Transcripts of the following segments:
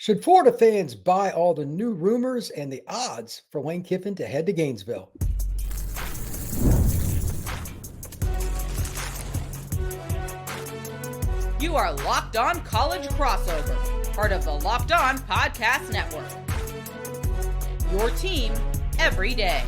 Should Florida fans buy all the new rumors and the odds for Lane Kiffin to head to Gainesville? You are Locked On College Crossover, part of the Locked On Podcast Network. Your team every day.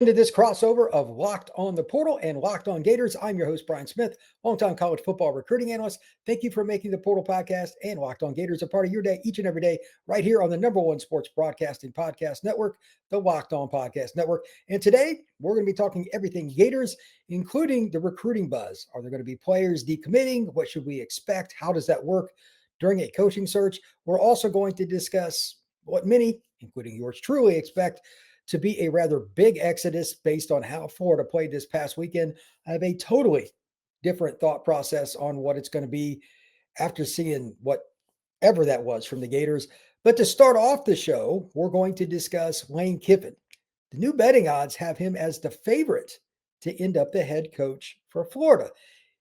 Into this crossover of Locked On the Portal and Locked On Gators. I'm your host, Brian Smith, longtime college football recruiting analyst. Thank you for making the Portal podcast and Locked On Gators a part of your day each and every day, right here on the number one sports broadcasting podcast network, the Locked On Podcast Network. And today, we're going to be talking everything Gators, including the recruiting buzz. Are there going to be players decommitting? What should we expect? How does that work during a coaching search? We're also going to discuss what many, including yours truly, expect to be a rather big exodus based on how Florida played this past weekend. I have a totally different thought process on what it's going to be after seeing whatever that was from the Gators. But to start off the show, we're going to discuss Lane Kiffin. The new betting odds have him as the favorite to end up the head coach for Florida.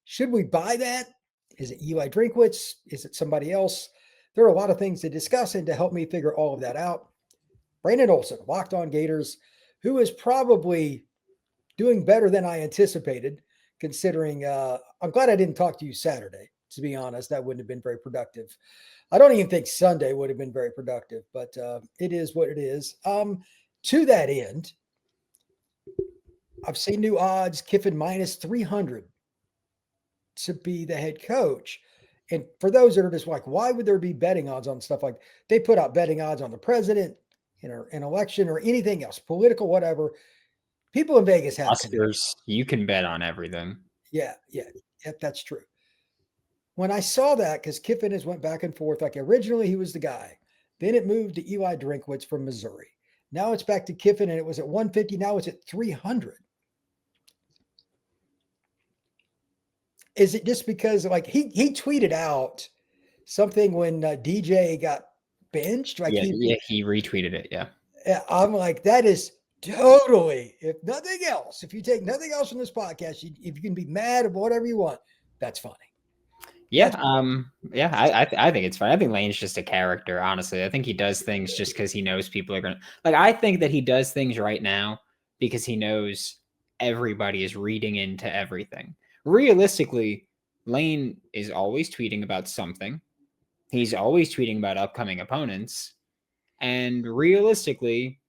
Should we buy that? Is it Eli Drinkwitz? Is it somebody else? There are a lot of things to discuss, and to help me figure all of that out, Brandon Olson, Locked On Gators, who is probably doing better than I anticipated, considering I'm glad I didn't talk to you Saturday, to be honest. That wouldn't have been very productive. I don't even think Sunday would have been very productive, but it is what it is. To that end, I've seen new odds, Kiffin minus 300 to be the head coach. And for those that are just like, why would there be betting odds on stuff like they put out betting odds on the president, an election or anything else, political, whatever. People in Vegas have Oscars, you can bet on everything. Yeah, that's true. When I saw that, because Kiffin has went back and forth, like originally he was the guy. Then it moved to Eli Drinkwitz from Missouri. Now it's back to Kiffin, and it was at 150. Now it's at 300. Is it just because like he tweeted out something when DJ got benched? Like he retweeted it. Yeah. I'm like, that is totally, if nothing else, if you take nothing else from this podcast, if you can be mad at whatever you want, that's funny. Yeah. I think it's fine. I think Lane's just a character, honestly. I think he does things just because he knows people are going to, like, I think that he does things right now because he knows everybody is reading into everything. Realistically, Lane is always tweeting about something. He's always tweeting about upcoming opponents. And realistically,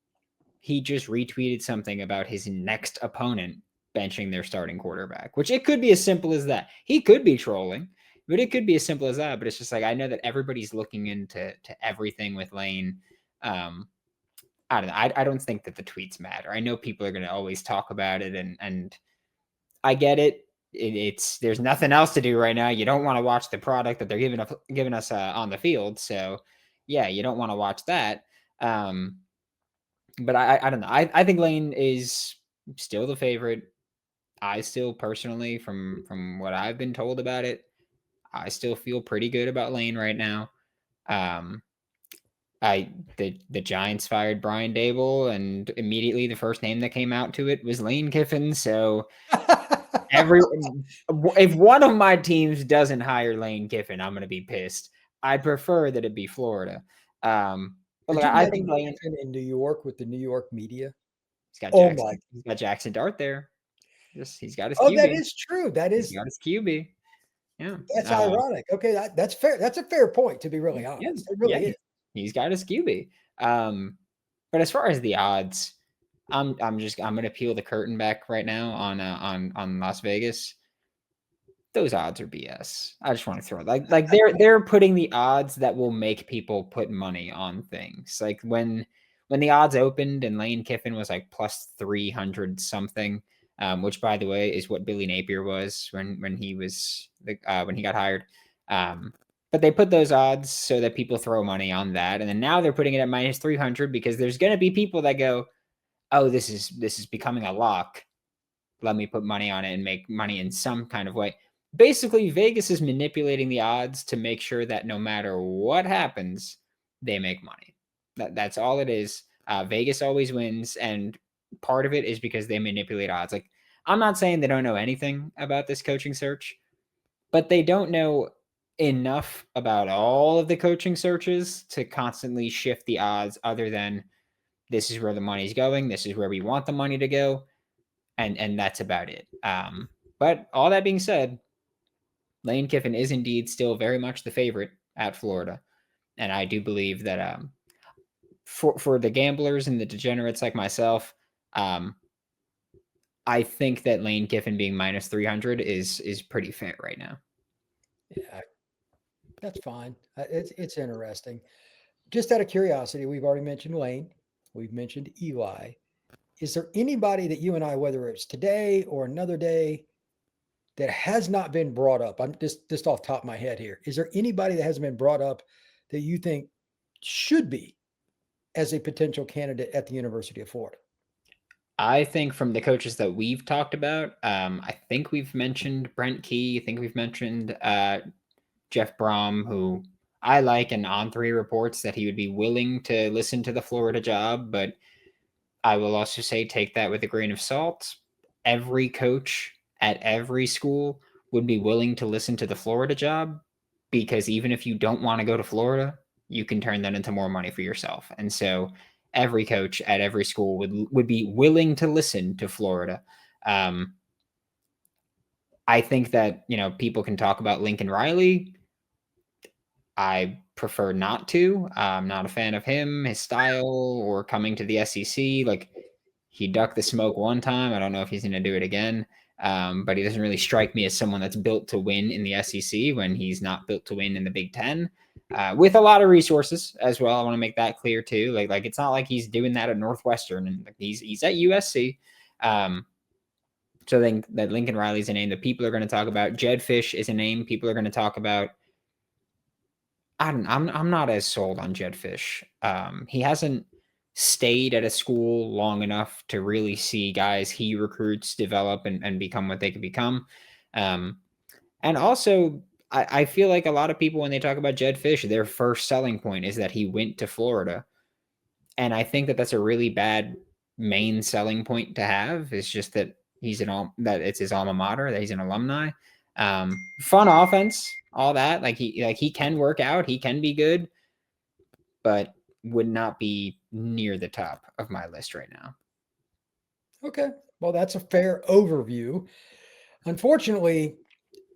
he just retweeted something about his next opponent benching their starting quarterback, which it could be as simple as that. He could be trolling, but it could be as simple as that. But it's just like, I know that everybody's looking into everything with Lane. I don't know. I don't think that the tweets matter. I know people are going to always talk about it, and I get it. There's nothing else to do right now. You don't want to watch the product that they're giving us on the field. So yeah, you don't want to watch that. But I don't know. I think Lane is still the favorite. I still personally, from what I've been told about it, I still feel pretty good about Lane right now. The Giants fired Brian Dable, and immediately the first name that came out to it was Lane Kiffin. So if one of my teams doesn't hire Lane Kiffin, I'm going to be pissed. I'd prefer that it be Florida. But like, I think Lane in New York with the New York media. He's got Jackson Dart there. He's got his QB. Oh, that is true. He's got his QB. Yeah, that's ironic. Okay, that's fair. That's a fair point, to be really honest. Yeah, it really is. He's got his QB. But as far as the odds, I'm gonna peel the curtain back right now on Las Vegas. Those odds are BS. I just want to throw like they're putting the odds that will make people put money on things. Like when the odds opened and Lane Kiffin was like plus 300 something, which by the way is what Billy Napier was when he was when he got hired. But they put those odds so that people throw money on that, and then now they're putting it at minus 300 because there's going to be people that go, "Oh, this is becoming a lock. Let me put money on it and make money in some kind of way." Basically, Vegas is manipulating the odds to make sure that no matter what happens, they make money. That's all it is. Vegas always wins, and part of it is because they manipulate odds. Like, I'm not saying they don't know anything about this coaching search, but they don't know enough about all of the coaching searches to constantly shift the odds other than this is where the money's going, this is where we want the money to go, and that's about it. But all that being said, Lane Kiffin is indeed still very much the favorite at Florida. And I do believe that for the gamblers and the degenerates like myself, I think that Lane Kiffin being minus 300 is pretty fair right now. Yeah, that's fine. It's interesting. Just out of curiosity, we've already mentioned Lane. We've mentioned Eli. Is there anybody that you and I, whether it's today or another day, that has not been brought up? I'm just off the top of my head here. Is there anybody that hasn't been brought up that you think should be as a potential candidate at the University of Florida? I think from the coaches that we've talked about, I think we've mentioned Brent Key. I think we've mentioned Jeff Brom, who I like, and On3 reports that he would be willing to listen to the Florida job. But I will also say take that with a grain of salt. Every coach at every school would be willing to listen to the Florida job, because even if you don't want to go to Florida, you can turn that into more money for yourself. And so every coach at every school would be willing to listen to Florida. I think that, people can talk about Lincoln Riley. I prefer not to. I'm not a fan of him, his style, or coming to the SEC. Like, he ducked the smoke one time. I don't know if he's going to do it again. But he doesn't really strike me as someone that's built to win in the SEC when he's not built to win in the Big Ten, with a lot of resources as well. I want to make that clear too. Like it's not like he's doing that at Northwestern, and he's at USC. So I think that Lincoln Riley is a name that people are going to talk about. Jed Fish is a name people are going to talk about. I'm not as sold on Jed Fish. He hasn't stayed at a school long enough to really see guys he recruits develop and become what they can become. And also, I feel like a lot of people, when they talk about Jed Fish, their first selling point is that he went to Florida. And I think that that's a really bad main selling point to have. It's just that that it's his alma mater, that he's an alumni. Fun offense, all that. Like he can work out, he can be good, but would not be near the top of my list right now. Okay. Well, that's a fair overview. Unfortunately,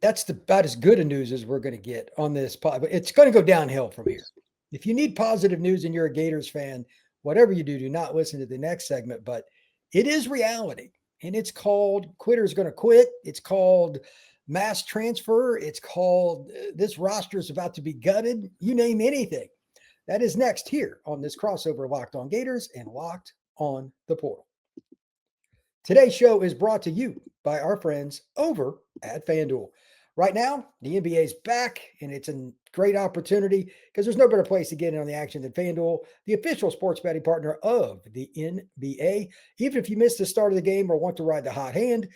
that's about as good a news as we're going to get on this pod. It's going to go downhill from here. If you need positive news and you're a Gators fan, whatever you do not listen to the next segment, but it is reality. And it's called Quitter's Going to Quit. It's called mass transfer. It's called this roster is about to be gutted. You name anything. That is next here on this crossover Locked On Gators and Locked On the Portal. Today's show is brought to you by our friends over at FanDuel. Right now, the NBA is back, and it's a great opportunity because there's no better place to get in on the action than FanDuel, the official sports betting partner of the NBA. Even if you missed the start of the game or want to ride the hot hand,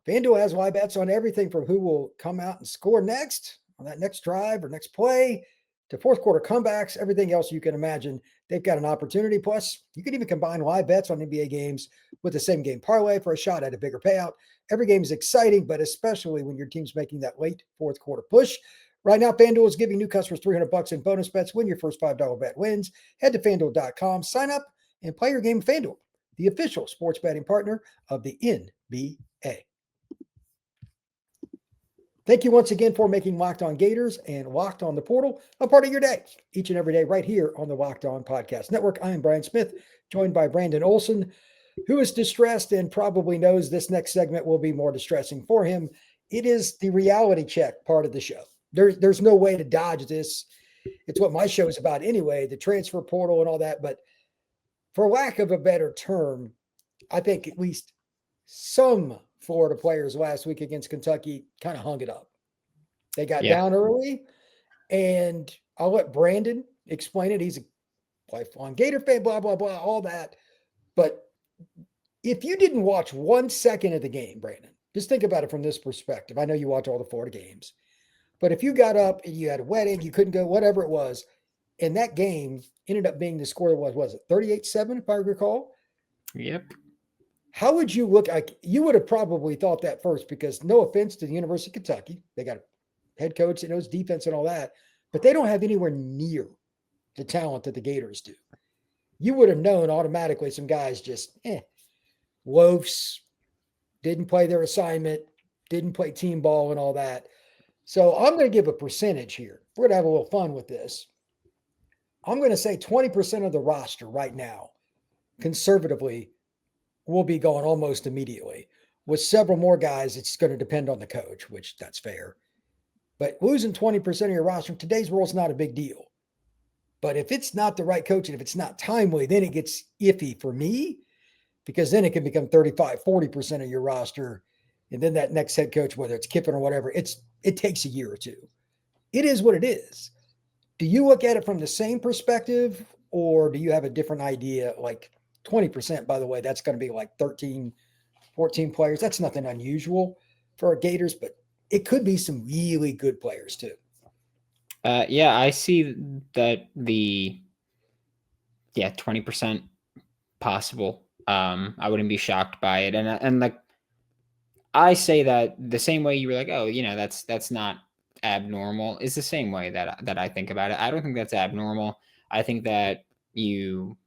FanDuel has live bets on everything from who will come out and score next on that next drive or next play to fourth quarter comebacks, everything else you can imagine. They've got an opportunity. Plus, you can even combine live bets on NBA games with the same game parlay for a shot at a bigger payout. Every game is exciting, but especially when your team's making that late fourth quarter push. Right now, FanDuel is giving new customers $300 in bonus bets when your first $5 bet wins. Head to FanDuel.com, sign up, and play your game with FanDuel, the official sports betting partner of the NBA. Thank you once again for making Locked On Gators and Locked On the Portal a part of your day, each and every day right here on the Locked On Podcast Network. I am Brian Smith, joined by Brandon Olson, who is distressed and probably knows this next segment will be more distressing for him. It is the reality check part of the show. There's no way to dodge this. It's what my show is about anyway, the transfer portal and all that. But for lack of a better term, I think at least some Florida players last week against Kentucky kind of hung it up. They got down early, and I'll let Brandon explain it. He's a lifelong Gator fan, blah, blah, blah, all that. But if you didn't watch 1 second of the game, Brandon, just think about it from this perspective. I know you watch all the Florida games, but if you got up and you had a wedding, you couldn't go, whatever it was, and that game ended up being the score was it 38-7, if I recall? Yep. How would you look? Like, you would have probably thought that first, because no offense to the University of Kentucky, they got a head coach that knows defense and all that, but they don't have anywhere near the talent that the Gators do. You would have known automatically some guys just, loafs, didn't play their assignment, didn't play team ball and all that. So I'm going to give a percentage here. We're going to have a little fun with this. I'm going to say 20% of the roster right now, conservatively, will be gone almost immediately. With several more guys, it's going to depend on the coach, which that's fair. But losing 20% of your roster in today's world is not a big deal. But if it's not the right coach and if it's not timely, then it gets iffy for me, because then it can become 35, 40% of your roster. And then that next head coach, whether it's Kiffin or whatever, it takes a year or two. It is what it is. Do you look at it from the same perspective, or do you have a different idea? Like 20%, by the way, that's going to be like 13, 14 players. That's nothing unusual for our Gators, but it could be some really good players too. Yeah, I see that 20% possible. I wouldn't be shocked by it. And like, I say that the same way you were like, oh, that's not abnormal, is the same way that I think about it. I don't think that's abnormal. I think that you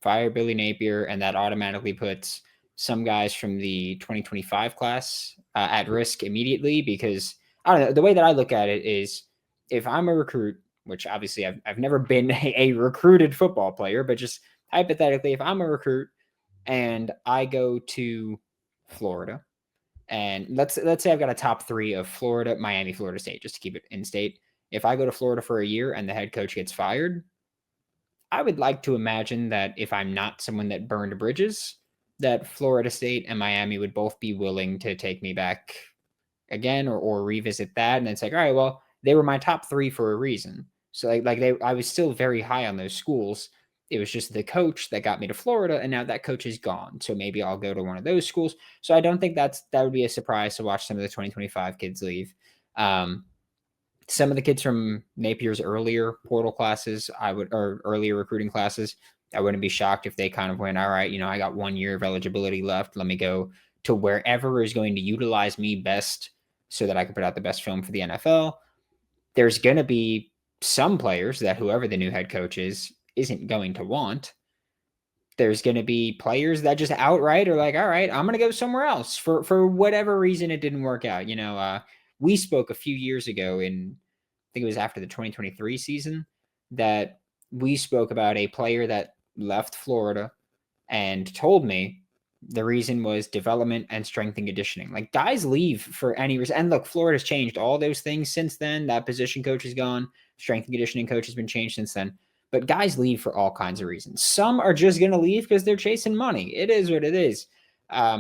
fire Billy Napier and that automatically puts some guys from the 2025 class at risk immediately, because I don't know, the way that I look at it is, if I'm a recruit, which obviously I've never been a recruited football player, but just hypothetically, if I'm a recruit and I go to Florida, and let's say I've got a top 3 of Florida, Miami, Florida State, just to keep it in state. If I go to Florida for a year and the head coach gets fired, I would like to imagine that if I'm not someone that burned bridges, that Florida State and Miami would both be willing to take me back again or revisit that. And it's like, all right, well, they were my top 3 for a reason. So I was still very high on those schools. It was just the coach that got me to Florida, and now that coach is gone. So maybe I'll go to one of those schools. So I don't think that would be a surprise to watch some of the 2025 kids leave. Some of the kids from Napier's earlier portal classes, or earlier recruiting classes, I wouldn't be shocked if they kind of went, all right, I got 1 year of eligibility left. Let me go to wherever is going to utilize me best so that I can put out the best film for the NFL. There's going to be some players that whoever the new head coach isn't going to want. There's going to be players that just outright are like, all right, I'm going to go somewhere else for whatever reason it didn't work out. We spoke a few years ago I think it was after the 2023 season, that we spoke about a player that left Florida and told me the reason was development and strength and conditioning. Like, guys leave for any reason. And look, Florida's changed all those things since then. That position coach is gone. Strength and conditioning coach has been changed since then. But guys leave for all kinds of reasons. Some are just going to leave because they're chasing money. It is what it is. I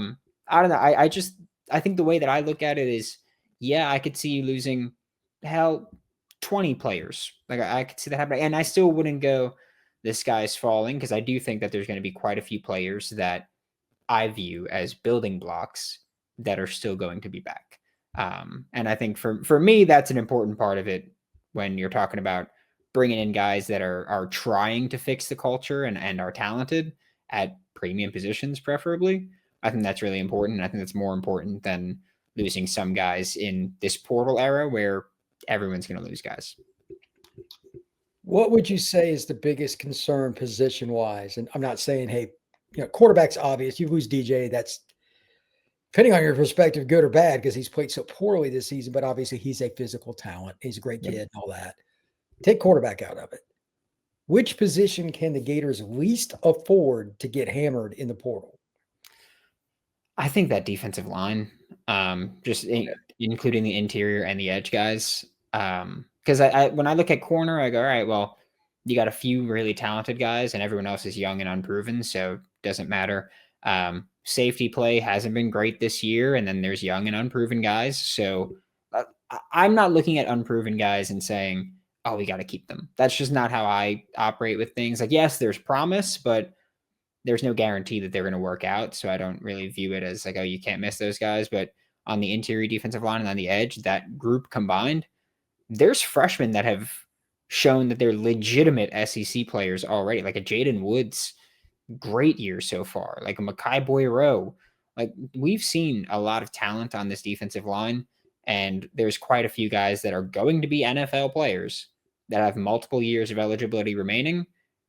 don't know. I think the way that I look at it is, I could see you losing 20 players. Like, I could see that happening. And I still wouldn't go, this guy's falling, because I do think that there's going to be quite a few players that I view as building blocks that are still going to be back. And I think for me, that's an important part of it when you're talking about bringing in guys that are trying to fix the culture and are talented at premium positions, preferably. I think that's really important. And I think that's more important than losing some guys in this portal era where everyone's going to lose guys. What would you say is the biggest concern position-wise? And I'm not saying, hey, quarterback's obvious. You lose DJ, that's, depending on your perspective, good or bad, because he's played so poorly this season, but obviously he's a physical talent. He's a great kid and all that. Take quarterback out of it. Which position can the Gators least afford to get hammered in the portal? I think that defensive line, including the interior and the edge guys. Because when I look at corner, I go, all right, well, you got a few really talented guys and everyone else is young and unproven, so it doesn't matter. Safety play hasn't been great this year, and then there's young and unproven guys. So I'm not looking at unproven guys and saying, oh, we got to keep them. That's just not how I operate with things. Like, yes, there's promise, but there's no guarantee that they're going to work out. So I don't really view it as like, oh, you can't miss those guys. But on the interior defensive line and on the edge, that group combined, there's freshmen that have shown that they're legitimate SEC players already. Like a Jaden Woods, great year so far. Like a Makai Boyero. Like, we've seen a lot of talent on this defensive line. And there's quite a few guys that are going to be NFL players that have multiple years of eligibility remaining.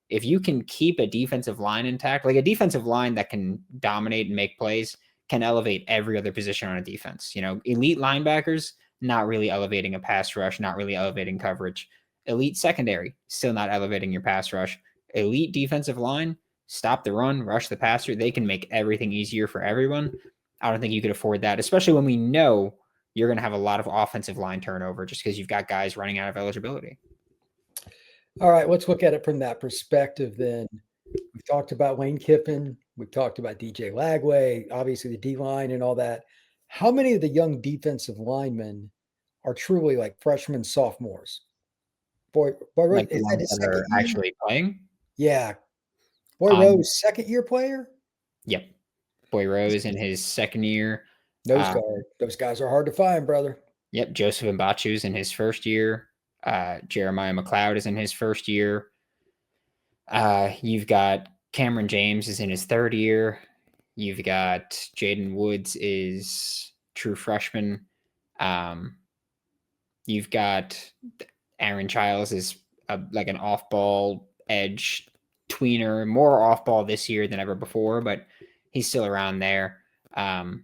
If you can keep a defensive line intact, like a defensive line that can dominate and make plays, can elevate every other position on a defense. Elite linebackers, not really elevating a pass rush, not really elevating coverage. Elite secondary, still not elevating your pass rush. Elite defensive line, stop the run, rush the passer. They can make everything easier for everyone. I don't think you could afford that, especially when we know you're going to have a lot of offensive line turnover just because you've got guys running out of eligibility. All right, let's look at it from that perspective then. We've talked about Lane Kiffin. We've talked about DJ Lagway, obviously the D-line and all that. How many of the young defensive linemen are truly like freshmen, sophomores? Boy, Like the is that ones his that are second year? actually playing? Yeah. Boy Rose, second year player? Yep. Boy Rose in his second year. Those guys are hard to find, brother. Yep. Joseph Mbachu's in his first year. Jeremiah McLeod is in his first year. You've got Cameron James is in his third year. You've got Jaden Woods is true freshman. You've got Aaron Childs is like an off-ball edge tweener, more off-ball this year than ever before, but he's still around there. And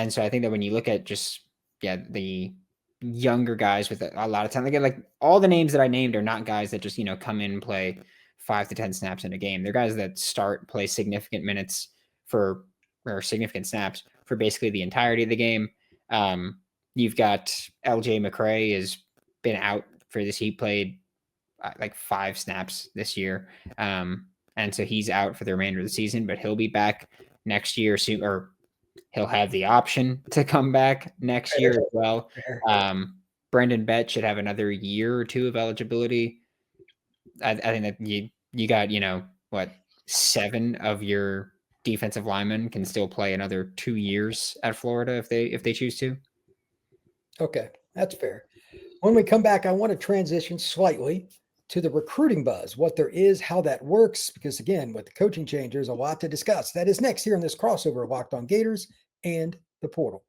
so I think that when you look at just the younger guys with a lot of time, again, like all the names that I named are not guys that just come in and play 5 to 10 snaps in a game. They're guys that play significant minutes or significant snaps for basically the entirety of the game. You've got LJ McCray has been out for this. He played like 5 snaps this year. And so he's out for the remainder of the season, but he'll be back next year soon, or he'll have the option to come back next year as well. Brendan Bett should have another year or 2 of eligibility. I think that you got, 7 of your defensive linemen can still play another 2 years at Florida if they choose to. Okay, that's fair. When we come back, I want to transition slightly to the recruiting buzz, what there is, how that works, because again, with the coaching change, there's a lot to discuss. That is next here in this crossover of Locked On Gators and the Portal.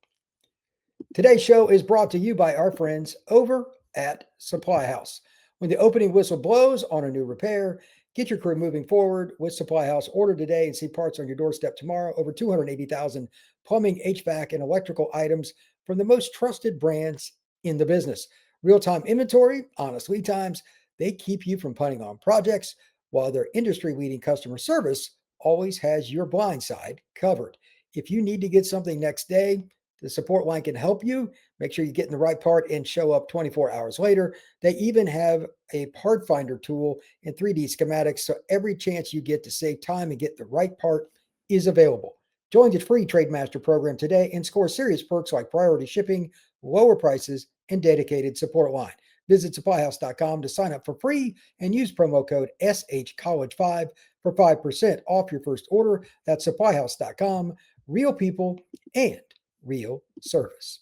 Today's show is brought to you by our friends over at Supply House. When the opening whistle blows on a new repair, get your career moving forward with Supply House. Order today and see parts on your doorstep tomorrow. Over 280,000 plumbing, HVAC, and electrical items from the most trusted brands in the business. Real-time inventory, honest lead times, they keep you from punting on projects, while their industry-leading customer service always has your blind side covered. If you need to get something next day, the support line can help you. Make sure you get in the right part and show up 24 hours later. They even have a part finder tool and 3D schematics, so every chance you get to save time and get the right part is available. Join the free Trademaster program today and score serious perks like priority shipping, lower prices, and dedicated support line. Visit supplyhouse.com to sign up for free and use promo code SHCollege5 for 5% off your first order. That's supplyhouse.com. Real people and real service.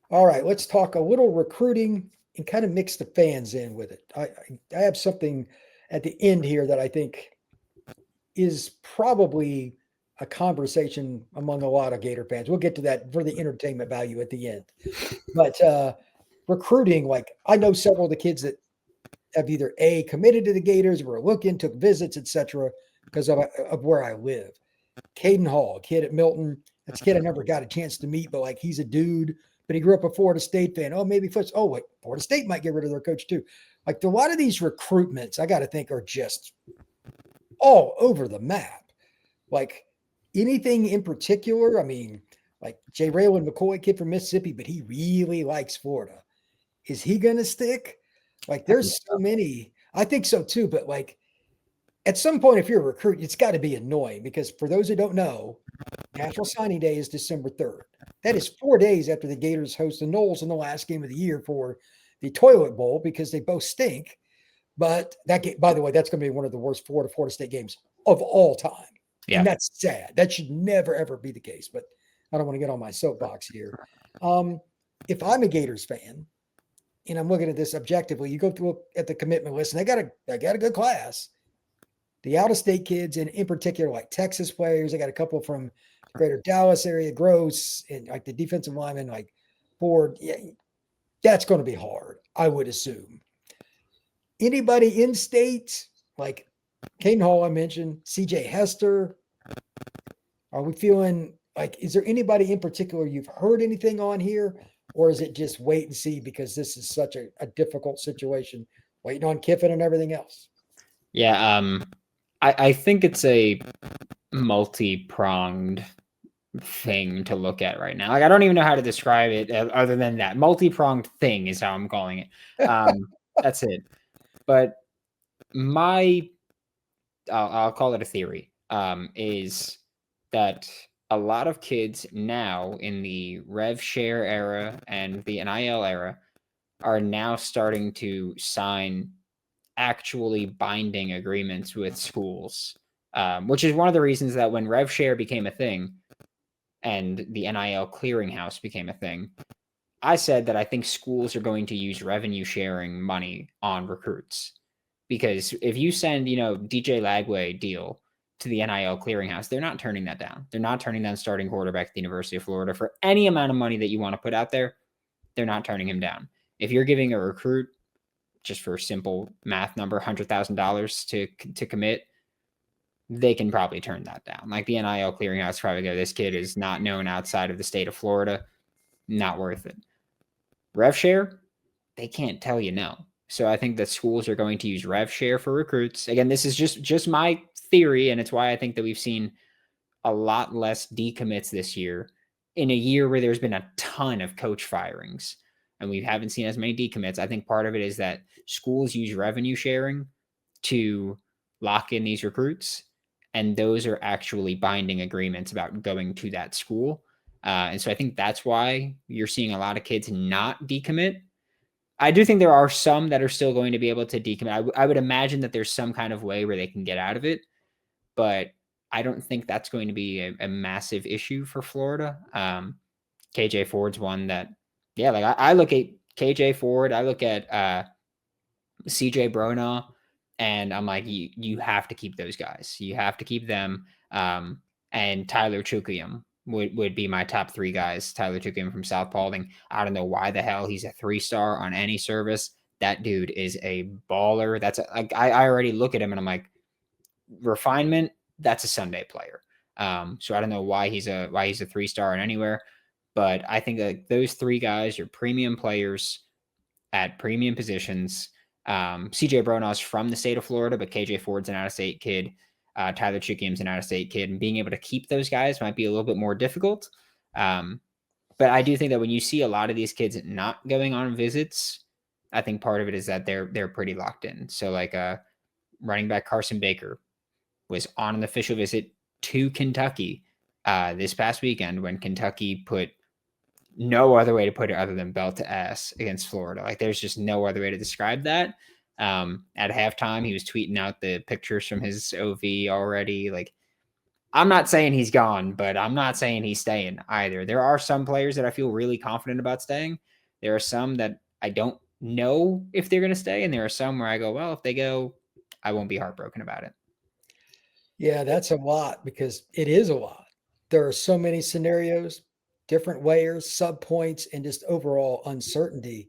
All right, let's talk a little recruiting and kind of mix the fans in with it. I have something at the end here that I think is probably a conversation among a lot of Gator fans. We'll get to that for the entertainment value at the end. But recruiting, like I know several of the kids that have either committed to the Gators or were looking, took visits, etc., because of where I live. Caden Hall, a kid at Milton. That's a kid I never got a chance to meet, but like he's a dude. But he grew up a Florida State fan. Oh, maybe Florida State might get rid of their coach too. Like a lot of these recruitments, I got to think are just all over the map. Like anything in particular? I mean, like J. Raylan McCoy, kid from Mississippi, but he really likes Florida. Is he going to stick? Like there's so many. I think so too. But like at some point, if you're a recruit, it's got to be annoying because for those who don't know, National Signing Day is December 3rd. That is 4 days after the Gators host the Noles in the last game of the year for the Toilet Bowl because they both stink. But that game, by the way, that's going to be one of the worst Florida State games of all time. Yeah. And that's sad. That should never, ever be the case. But I don't want to get on my soapbox here. If I'm a Gators fan and I'm looking at this objectively, you go through at the commitment list, and they got a good class. The out-of-state kids, and in particular, like Texas players, they got a couple from greater Dallas area, Gross, and like the defensive lineman, like Ford, yeah, that's going to be hard, I would assume. Anybody in state, like Caden Hall, I mentioned, CJ Hester, are we feeling like, is there anybody in particular you've heard anything on here? Or is it just wait and see because this is such a difficult situation, waiting on Kiffin and everything else? Yeah, I think it's a multi-pronged thing to look at right now. Like, I don't even know how to describe it other than that. Multi-pronged thing is how I'm calling it. That's it. But I'll call it a theory, is that a lot of kids now in the rev share era and the NIL era are now starting to sign actually binding agreements with schools, which is one of the reasons that when rev share became a thing and the NIL clearinghouse became a thing, I said that I think schools are going to use revenue sharing money on recruits. Because if you send, DJ Lagway deal to the NIL clearinghouse, they're not turning that down. They're not turning down starting quarterback at the University of Florida for any amount of money that you want to put out there. They're not turning him down. If you're giving a recruit, just for simple math number, $100,000 to commit, they can probably turn that down. Like the NIL clearinghouse probably go, this kid is not known outside of the state of Florida. Not worth it. Rev share, they can't tell you no. So I think that schools are going to use rev share for recruits. Again, this is just my theory, and it's why I think that we've seen a lot less decommits this year in a year where there's been a ton of coach firings and we haven't seen as many decommits. I think part of it is that schools use revenue sharing to lock in these recruits, and those are actually binding agreements about going to that school. And so I think that's why you're seeing a lot of kids not decommit. I do think there are some that are still going to be able to decommit. I would imagine that there's some kind of way where they can get out of it, but I don't think that's going to be a massive issue for Florida. KJ Ford's one that, yeah, like I look at KJ Ford, I look at CJ Bronaugh, and I'm like, you have to keep those guys. You have to keep them. And Tyler Chukium would be my top three guys. Tyler Chukium from South Paulding. I don't know why the hell he's a 3-star on any service. That dude is a baller. I already look at him and I'm like, refinement, that's a Sunday player. So I don't know why he's a 3-star in anywhere, but I think that those three guys are premium players at premium positions. CJ Bronaugh's from the state of Florida, but KJ Ford's an out-of-state kid. Tyler Chukium's an out-of-state kid, and being able to keep those guys might be a little bit more difficult. But I do think that when you see a lot of these kids not going on visits, I think part of it is that they're pretty locked in. So like running back Carson Baker was on an official visit to Kentucky this past weekend when Kentucky put no other way to put it other than belt to ass against Florida. Like there's just no other way to describe that. At halftime, he was tweeting out the pictures from his OV already. Like, I'm not saying he's gone, but I'm not saying he's staying either. There are some players that I feel really confident about staying. There are some that I don't know if they're going to stay. And there are some where I go, well, if they go, I won't be heartbroken about it. Yeah, that's a lot because it is a lot. There are so many scenarios, different layers, sub points, and just overall uncertainty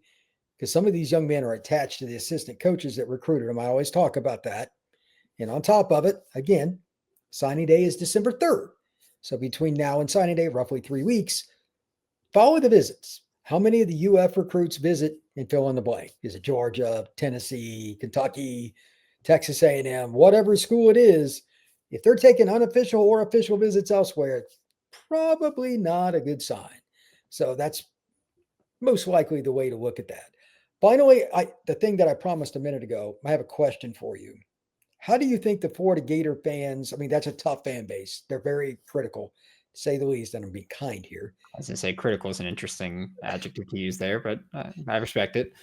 because some of these young men are attached to the assistant coaches that recruited them. I always talk about that. And on top of it, again, signing day is December 3rd. So between now and signing day, roughly 3 weeks, follow the visits. How many of the UF recruits visit and fill in the blank? Is it Georgia, Tennessee, Kentucky, Texas A&M, whatever school it is? If they're taking unofficial or official visits elsewhere, it's probably not a good sign. So that's most likely the way to look at that. Finally, the thing that I promised a minute ago, I have a question for you. How do you think the Florida Gator fans, I mean, that's a tough fan base. They're very critical, to say the least, and I'm being kind here. I was going to say critical is an interesting adjective to use there, but I respect it.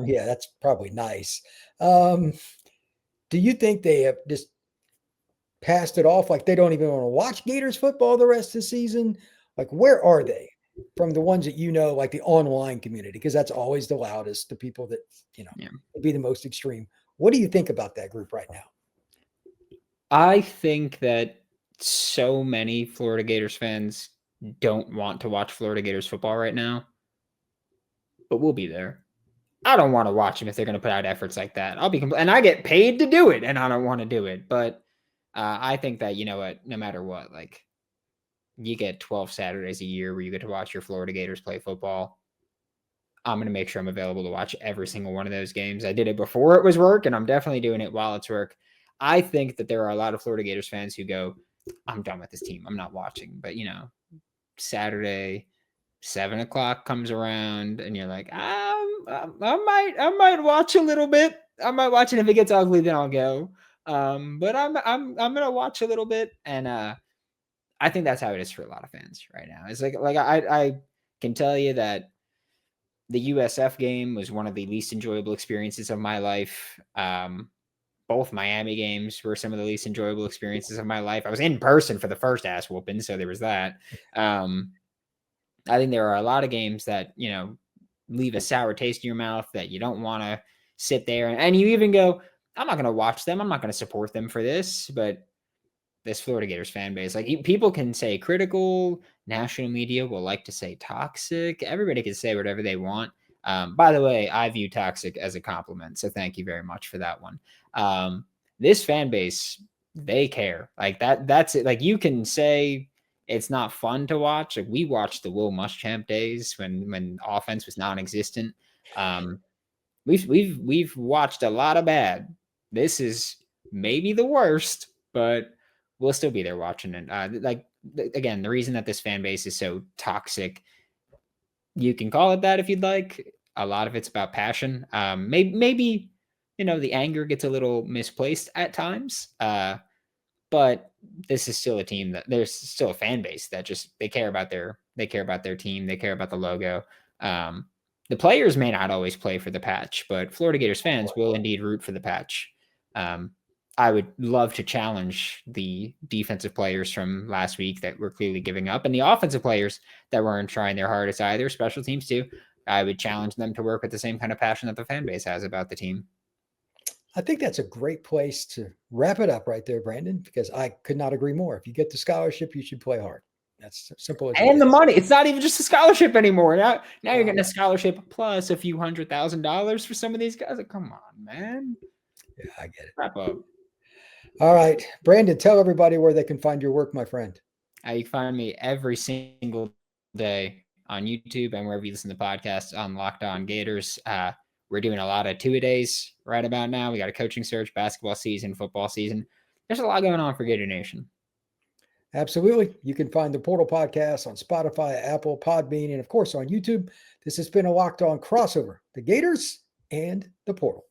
Yeah, that's probably nice. Do you think they have just passed it off like they don't even want to watch Gators football the rest of the season? Like, where are they from the ones that like the online community? Because that's always the loudest, the people that, would be the most extreme. What do you think about that group right now? I think that so many Florida Gators fans don't want to watch Florida Gators football right now, but we'll be there. I don't want to watch them if they're going to put out efforts like that. And I get paid to do it, and I don't want to do it. But I think that, you know what, no matter what, like, you get 12 Saturdays a year where you get to watch your Florida Gators play football. I'm going to make sure I'm available to watch every single one of those games. I did it before it was work, and I'm definitely doing it while it's work. I think that there are a lot of Florida Gators fans who go, I'm done with this team. I'm not watching. But, you know, Saturday, 7 o'clock comes around, and you're like, I might watch a little bit. I might watch it. If it gets ugly, then I'll go. But I'm going to watch a little bit. And I think that's how it is for a lot of fans right now. It's like I can tell you that the USF game was one of the least enjoyable experiences of my life. Both Miami games were some of the least enjoyable experiences of my life. I was in person for the first ass whooping, so there was that. I think there are a lot of games that, you know, leave a sour taste in your mouth that you don't want to sit there and you even go, I'm not going to watch them. I'm not going to support them for this. But this Florida Gators fan base, like, people can say critical, national media will like to say toxic. Everybody can say whatever they want. By the way, I view toxic as a compliment. So thank you very much for that one. This fan base, they care. Like that's it. Like, you can say it's not fun to watch. Like, we watched the Will Muschamp days when offense was non-existent. We've watched a lot of bad. This is maybe the worst, but we'll still be there watching it. Again, the reason that this fan base is so toxic, you can call it that if you'd like. A lot of it's about passion. Maybe, you know, the anger gets a little misplaced at times. But this is still a team that there's still a fan base that just, they care about their team. They care about the logo. The players may not always play for the patch, but Florida Gators fans will indeed root for the patch. I would love to challenge the defensive players from last week that were clearly giving up, and the offensive players that weren't trying their hardest either, special teams too. I would challenge them to work with the same kind of passion that the fan base has about the team. I think that's a great place to wrap it up right there, Brandon, because I could not agree more. If you get the scholarship, you should play hard. That's simple as and the money. It's not even just a scholarship anymore. Now you're getting a scholarship plus a few $100,000 for some of these guys. Like, come on, man. Yeah, I get it. Wrap up. All right, Brandon, tell everybody where they can find your work, my friend. You can find me every single day on YouTube and wherever you listen to podcasts on Locked On Gators. We're doing a lot of two-a-days right about now. We got a coaching search, basketball season, football season. There's a lot going on for Gator Nation. Absolutely. You can find the Portal Podcast on Spotify, Apple, Podbean, and of course on YouTube. This has been a Locked On crossover, the Gators and the Portal.